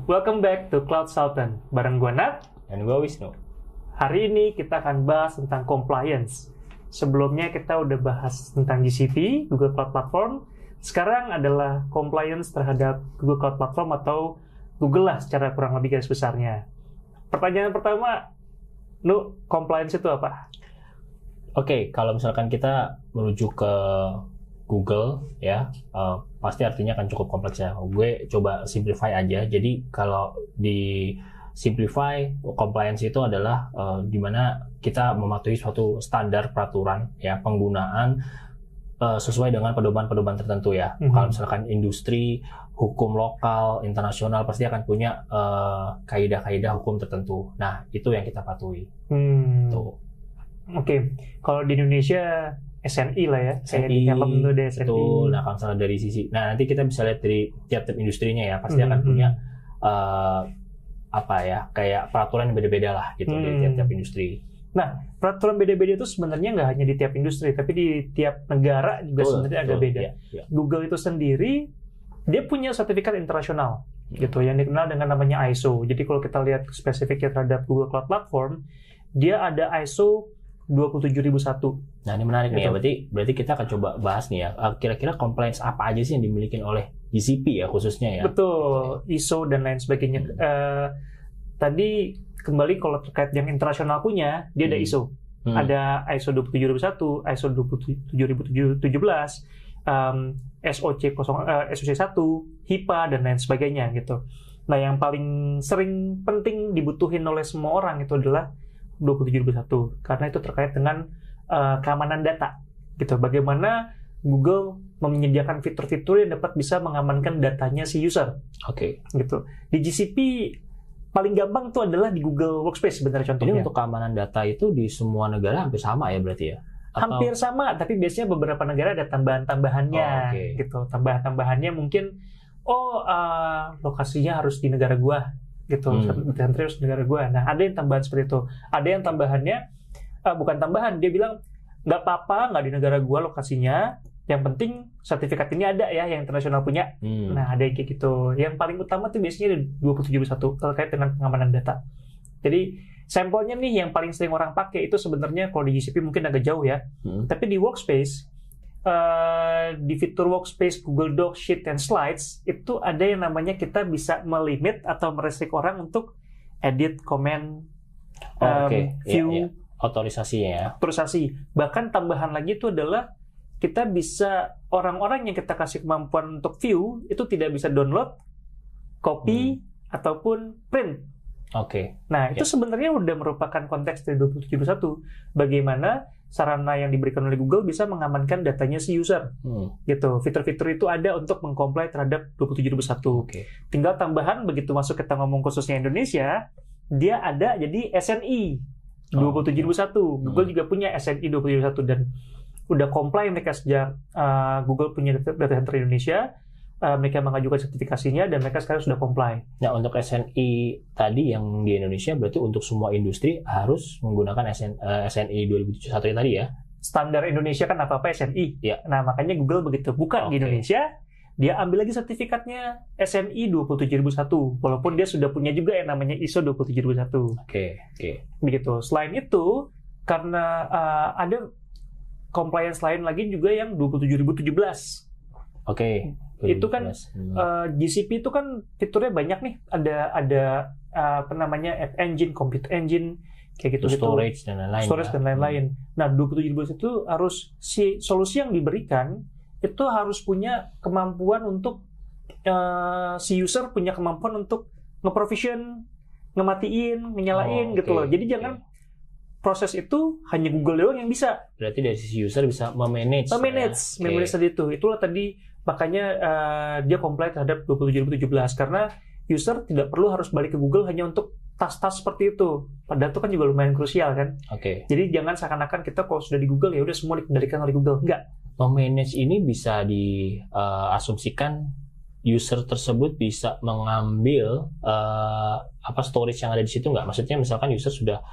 Welcome back to Cloud Sultan. Bareng gue Nat. Dan gue Wisnu. Hari ini kita akan bahas tentang compliance. Sebelumnya kita udah bahas tentang GCP, Google Cloud Platform. Sekarang adalah compliance terhadap Google Cloud Platform atau Google lah secara kurang lebih garis besarnya. Pertanyaan pertama, compliance itu apa? Oke, kalau misalkan kita merujuk ke Google ya, pasti artinya akan cukup kompleks ya. Gue coba simplify aja. Jadi kalau di simplify, compliance itu adalah di mana kita mematuhi suatu standar peraturan ya penggunaan sesuai dengan pedoman-pedoman tertentu ya. Kalau misalkan industri, hukum lokal, internasional pasti akan punya kaidah-kaidah hukum tertentu. Nah, itu yang kita patuhi. Tuh. Oke, kalau di Indonesia SNI lah ya, SNI, tuh deh SNI. Betul. Nah, kalau misalnya dari sisi, nah nanti kita bisa lihat dari tiap-tiap industrinya ya, pasti akan punya kayak peraturan yang beda-beda lah gitu dari tiap-tiap industri. Nah, peraturan beda-beda itu sebenarnya nggak hanya di tiap industri, tapi di tiap negara juga sebenarnya agak beda. Ya. Google itu sendiri dia punya sertifikat internasional gitu yang dikenal dengan namanya ISO. Jadi kalau kita lihat spesifiknya terhadap Google Cloud Platform, dia ada ISO 27001. Nah, ini menarik gitu. nih ya. Berarti kita akan coba bahas nih ya. Kira-kira compliance apa aja sih yang dimiliki oleh GCP ya khususnya ya? Betul, ISO dan lain sebagainya. Tadi kembali kalau terkait yang internasional punya, dia ada ISO. Ada ISO 27001, ISO 27017, SOC 1, HIPAA dan lain sebagainya gitu. Nah, yang paling sering penting dibutuhin oleh semua orang itu adalah 27021 karena itu terkait dengan keamanan data gitu. Bagaimana Google menyediakan fitur-fitur yang dapat bisa mengamankan datanya si user. Oke. Gitu. Di GCP paling gampang itu adalah di Google Workspace sebenarnya contohnya. Ini untuk keamanan data itu di semua negara hampir sama ya berarti ya? Hampir sama, tapi biasanya beberapa negara ada tambahan-tambahannya gitu. Tambahan-tambahannya mungkin lokasinya harus di negara gua gitu, dan terus negara gue. Nah, ada yang tambahan seperti itu. Ada yang tambahannya, bukan tambahan, dia bilang, nggak apa-apa, nggak di negara gue lokasinya, yang penting sertifikat ini ada ya, yang internasional punya. Nah, ada yang kayak gitu. Yang paling utama tuh biasanya 27001, terkait dengan pengamanan data. Jadi, sampelnya nih, yang paling sering orang pakai itu sebenarnya, kalau di GCP mungkin agak jauh ya, tapi di Workspace, di fitur Workspace, Google Docs, Sheet, dan Slides itu ada yang namanya kita bisa melimit atau merestrict orang untuk edit, comment, view, otorisasinya ya. Otorisasi. Bahkan tambahan lagi itu adalah kita bisa orang-orang yang kita kasih kemampuan untuk view itu tidak bisa download, copy, ataupun print. Nah, itu sebenarnya udah merupakan konteks dari 27021. Bagaimana sarana yang diberikan oleh Google bisa mengamankan datanya si user. Gitu. Fitur-fitur itu ada untuk mengcomply terhadap 27021. Tinggal tambahan begitu masuk kita ngomong khususnya Indonesia, dia ada jadi SNI 27021. Google juga punya SNI 27021 dan udah comply mereka sejak Google punya data center Indonesia. Mereka mengajukan sertifikasinya dan mereka sekarang sudah comply. Nah, untuk SNI tadi yang di Indonesia berarti untuk semua industri harus menggunakan SNI 2071 tadi ya? Standar Indonesia kan apa-apa SNI. Ya. Nah, makanya Google begitu buka di Indonesia, dia ambil lagi sertifikatnya SNI 27001, walaupun dia sudah punya juga yang namanya ISO 27001. Begitu. Selain itu, karena ada compliance lain lagi juga yang 27017. Itu kan GCP itu kan fiturnya banyak nih. Ada App Engine, Compute Engine, kayak gitu. Storage dan lain-lain. Nah, 27017 itu harus solusi yang diberikan itu harus punya kemampuan untuk si user punya kemampuan untuk nge-provision, ngematiin, nyalain gitu loh. Jadi jangan proses itu hanya Google doang yang bisa. Berarti dari sisi user bisa memanage tadi itu. Itulah tadi makanya dia comply terhadap 27017 karena user tidak perlu harus balik ke Google hanya untuk tas-tas seperti itu. Padahal itu kan juga lumayan krusial kan. Jadi jangan seakan-akan kita kalau sudah di Google ya udah semua dikendalikan oleh Google. Enggak. Memanage ini bisa diasumsikan user tersebut bisa mengambil storage yang ada di situ nggak? Maksudnya misalkan user sudah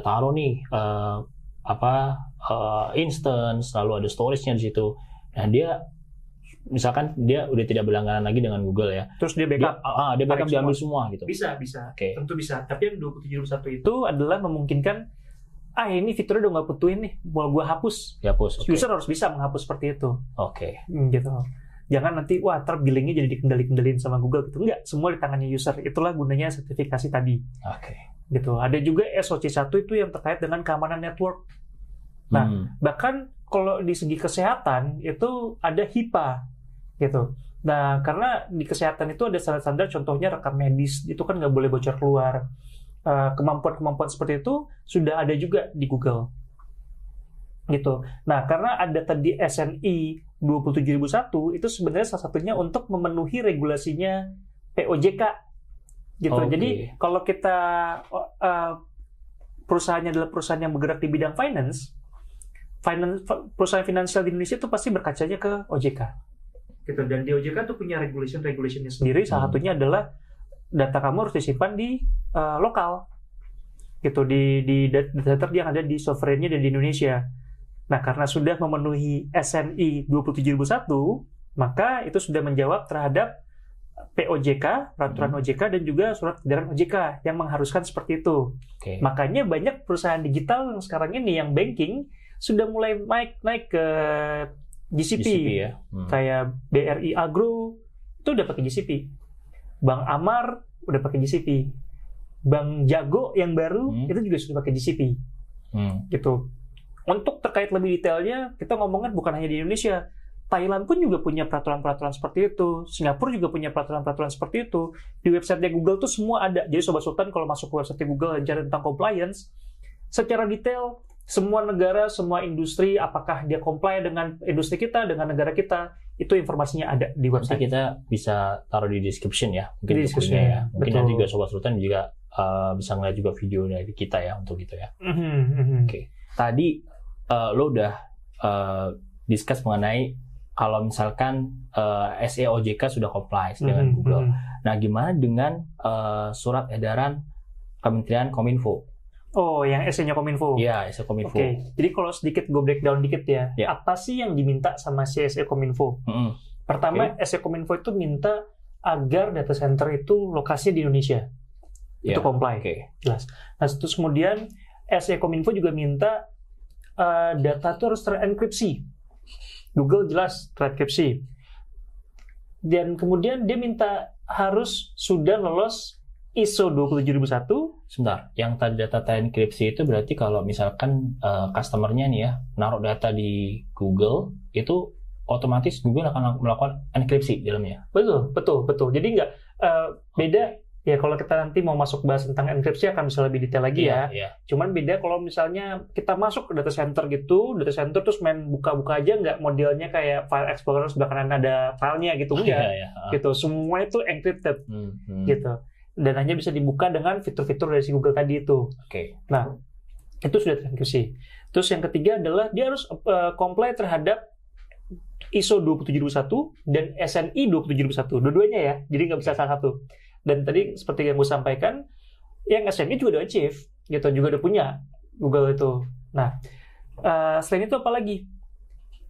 taruh nih instance, lalu ada storage-nya di situ. Nah, dia misalkan dia udah tidak berlangganan lagi dengan Google ya. Terus dia backup. Dia backup diambil semua gitu. Bisa. Okay. Tentu bisa. Tapi yang 2721 itu adalah memungkinkan ini fiturnya udah nggak butuhin nih, mau gue hapus. Dihapus. Okay. User harus bisa menghapus seperti itu. Oke. Gitu. Jangan nanti billingnya jadi dikendali-kendalin sama Google gitu. Enggak, semua di tangannya user. Itulah gunanya sertifikasi tadi. Oke. Gitu. Ada juga SOC1 itu yang terkait dengan keamanan network. Nah, bahkan kalau di segi kesehatan itu ada HIPAA gitu. Nah, karena di kesehatan itu ada standar-standar, contohnya rekam medis itu kan nggak boleh bocor keluar. Kemampuan-kemampuan seperti itu sudah ada juga di Google. Gitu. Nah, karena ada tadi SNI 27001 itu sebenarnya salah satunya untuk memenuhi regulasinya POJK. Gitu. Okay. Jadi kalau kita perusahaannya adalah perusahaan yang bergerak di bidang finance, perusahaan finansial di Indonesia itu pasti berkacanya ke OJK. Gitu. Dan di OJK tuh punya regulationnya sendiri. Salah satunya adalah data kamu harus disimpan di lokal. Gitu, di data center yang ada di sovereignnya dan di Indonesia. Nah, karena sudah memenuhi SNI 27001, maka itu sudah menjawab terhadap POJK, peraturan OJK, dan juga surat edaran OJK yang mengharuskan seperti itu. Okay. Makanya banyak perusahaan digital yang sekarang ini, yang banking, sudah mulai naik ke GCP ya? Kayak BRI Agro, itu udah pakai GCP. Bank Amar, udah pakai GCP. Bank Jago yang baru, itu juga sudah pakai GCP. Gitu. Untuk terkait lebih detailnya, kita ngomongin bukan hanya di Indonesia. Thailand pun juga punya peraturan-peraturan seperti itu. Singapura juga punya peraturan-peraturan seperti itu. Di website Google tuh semua ada. Jadi Sobat Sultan kalau masuk ke website Google dan cari tentang compliance, secara detail, semua negara, semua industri, apakah dia comply dengan industri kita, dengan negara kita, itu informasinya ada di website. Nanti kita bisa taruh di description ya. Mungkin di description ya. Mungkin nanti juga Sobat Sultan juga bisa ngeliat juga video dari kita ya untuk itu ya. Oke. Tadi lo udah discuss mengenai kalau misalkan SEOJK sudah comply dengan Google. Nah, gimana dengan surat edaran Kementerian Kominfo? Oh, yang SE-nya Kominfo? Iya, SE Kominfo. Oke. Jadi kalau sedikit gue breakdown dikit ya. Apa sih yang diminta sama si SE Kominfo? Pertama, SE Kominfo itu minta agar data center itu lokasinya di Indonesia. Itu comply. Jelas. Nah, terus kemudian SE Kominfo juga minta data itu harus terenkripsi. Google jelas terenkripsi. Dan kemudian dia minta harus sudah lolos ISO 27001. Sebentar, yang tadi data terenkripsi itu berarti kalau misalkan customer-nya nih ya naruh data di Google, itu otomatis Google akan melakukan enkripsi di dalamnya. Betul. Jadi nggak beda. Ya kalau kita nanti mau masuk bahas tentang enkripsi akan bisa lebih detail lagi ya. Cuman beda kalau misalnya kita masuk ke data center gitu, data center terus main buka-buka aja, nggak modelnya kayak file explorer sebelah kanan ada filenya gitu, enggak. Gitu, semua itu encrypted gitu. Dan hanya bisa dibuka dengan fitur-fitur dari si Google tadi itu. Nah, itu sudah terenkripsi. Terus yang ketiga adalah dia harus comply terhadap ISO 27001 dan SNI 27001. Dua-duanya ya, jadi nggak bisa salah satu. Dan tadi seperti yang gue sampaikan, yang SNI juga udah achieve, gitu, juga udah punya Google itu. Nah, selain itu apa lagi?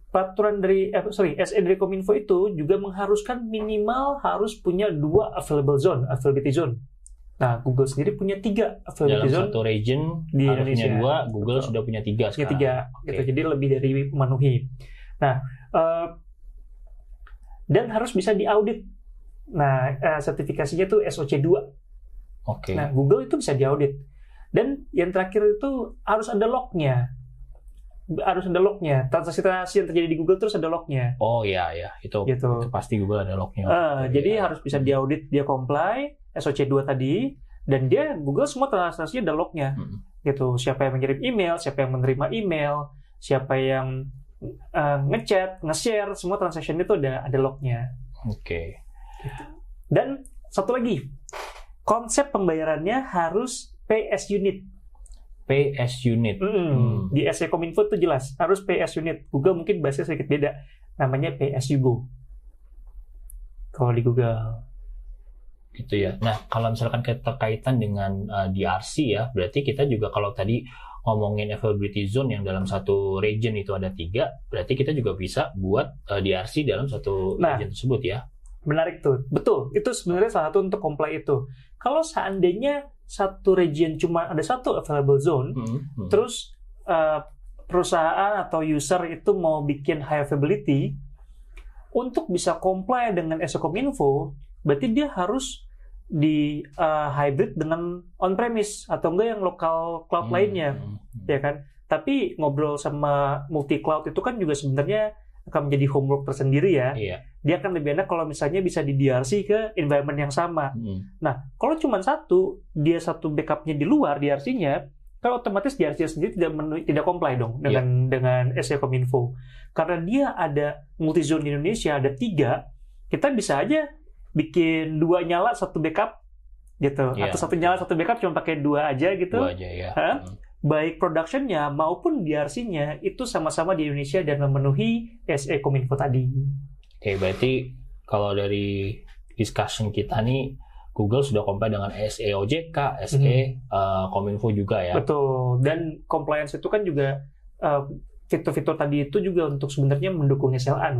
Peraturan dari SE dari Kominfo itu juga mengharuskan minimal harus punya 2 availability zone. Nah, Google sendiri punya 3 availability zone. Dalam satu region di Indonesia punya 2, Google sudah punya 3 sekarang. Gitu, jadi lebih dari memenuhi. Nah, dan harus bisa diaudit. Nah, sertifikasinya itu SOC2. Nah, Google itu bisa diaudit. Dan yang terakhir itu harus ada lognya. Transaksi-transaksi yang terjadi di Google terus ada lognya. Oh iya, itu pasti Google ada lognya. Jadi harus bisa diaudit, dia comply SOC2 tadi, dan dia Google semua transaksinya ada lognya. Gitu. Siapa yang mengirim email, siapa yang menerima email, siapa yang ngechat, nge-share, semua transaction itu ada lognya. Dan satu lagi, konsep pembayarannya harus pay as unit. Di SE Kominfo itu jelas harus pay as unit. Google mungkin bahasanya sedikit beda, namanya pay as you go. Kalau di Google Gitu ya. Nah, kalau misalkan keterkaitan dengan DRC ya, berarti kita juga kalau tadi ngomongin availability zone yang dalam satu region itu ada 3, berarti kita juga bisa buat DRC dalam satu region tersebut ya. Menarik tuh, betul. Itu sebenarnya salah satu untuk comply itu. Kalau seandainya satu region cuma ada satu available zone, terus perusahaan atau user itu mau bikin high availability, untuk bisa comply dengan SOCOMINFO, berarti dia harus di hybrid dengan on-premise atau enggak yang lokal cloud lainnya, ya kan? Tapi ngobrol sama multi-cloud itu kan juga sebenarnya akan menjadi homework tersendiri ya. Iya. Dia akan lebih enak kalau misalnya bisa di DRC ke environment yang sama. Nah, kalau cuma dia satu backupnya di luar DRC-nya, kan otomatis DRC sendiri tidak comply dong dengan SOCOMINFO. Karena dia ada multi-zone di Indonesia, ada 3, kita bisa aja bikin 2 nyala, 1 backup gitu. Atau 1 nyala, 1 backup cuma pakai 2 aja gitu. 2 aja ya. Baik production-nya maupun DRC-nya itu sama-sama di Indonesia dan memenuhi SOCOMINFO tadi. Oke, berarti kalau dari discussion kita nih, Google sudah comply dengan SE-OJK, Kominfo juga ya. Betul. Dan compliance itu kan juga fitur-fitur tadi itu juga untuk sebenarnya mendukung SLA.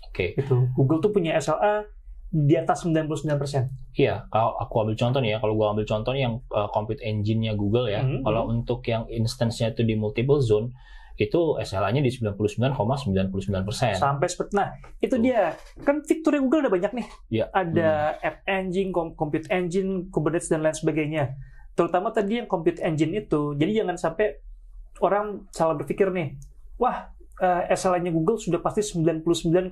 Oke. Gitu. Google tuh punya SLA di atas 99%. Iya, kalau aku ambil contoh nih ya, kalau gua ambil contoh nih yang compute engine-nya Google ya, kalau untuk yang instance-nya itu di multiple zone, itu SLA-nya di 99,99%. Sampai nah, itu dia. Kan fiturnya Google ada banyak nih. Ya. Ada App Engine, Compute Engine, Kubernetes, dan lain sebagainya. Terutama tadi yang Compute Engine itu, jadi jangan sampai orang salah berpikir nih, wah, SLA-nya Google sudah pasti 99,99%.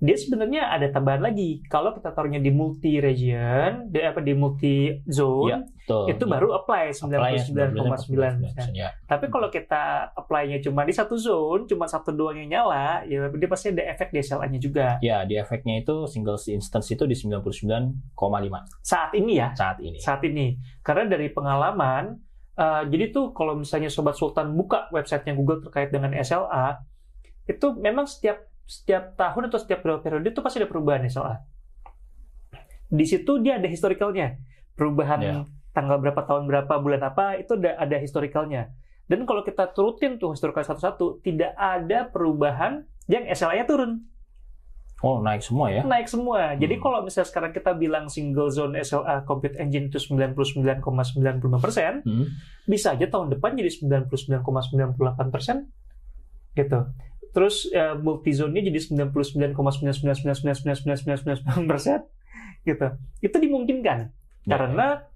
Dia sebenarnya ada tambahan lagi. Kalau kita taruhnya di multi-region, di multi-zone, itu baru apply 99,9%. Tapi kalau kita apply-nya cuma di satu zone, cuma satu doang yang nyala, ya dia pasti ada efek di SLA-nya juga. Ya, di efeknya itu single instance itu di 99,5. Saat ini ya? Saat ini. Karena dari pengalaman, jadi tuh kalau misalnya Sobat Sultan buka websitenya Google terkait dengan SLA, itu memang setiap tahun atau setiap periode itu pasti ada perubahan SLA. Di situ dia ada historicalnya. Perubahan tanggal berapa, tahun berapa, bulan apa, itu ada historicalnya. Dan kalau kita turutin tuh historical satu-satu, tidak ada perubahan yang SLA-nya turun. Oh, naik semua ya? Naik semua. Jadi kalau misalnya sekarang kita bilang single zone SLA Compute Engine itu 99,95%, bisa aja tahun depan jadi 99,98%. Gitu. Terus multi-zone-nya jadi 99,99999999% gitu. Itu dimungkinkan. Karena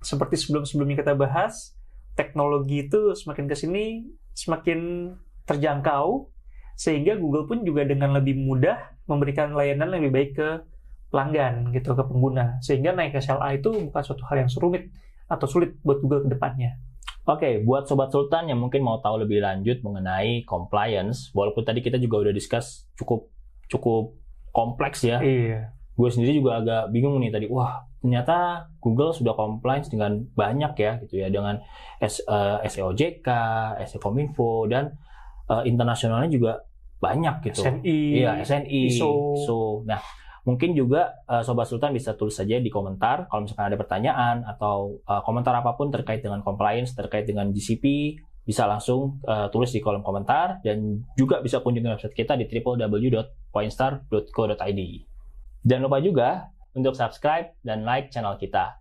seperti sebelum-sebelumnya kita bahas, teknologi itu semakin ke sini semakin terjangkau, sehingga Google pun juga dengan lebih mudah memberikan layanan lebih baik ke pelanggan gitu, ke pengguna. Sehingga naik SLA itu bukan suatu hal yang rumit atau sulit buat Google ke depannya. Oke, buat Sobat Sultan yang mungkin mau tahu lebih lanjut mengenai compliance, walaupun tadi kita juga udah discuss cukup kompleks ya. Iya. Gue sendiri juga agak bingung nih tadi. Wah, ternyata Google sudah compliance dengan banyak ya, gitu ya, dengan SE-OJK, SOCOMINFO, dan internasionalnya juga banyak gitu. SNI, ISO. Nah, mungkin juga Sobat Sultan bisa tulis saja di komentar kalau misalkan ada pertanyaan atau komentar apapun terkait dengan compliance, terkait dengan GCP, bisa langsung tulis di kolom komentar, dan juga bisa kunjungi website kita di www.pointstar.co.id. Jangan lupa juga untuk subscribe dan like channel kita.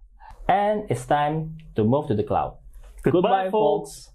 And it's time to move to the cloud. Goodbye folks!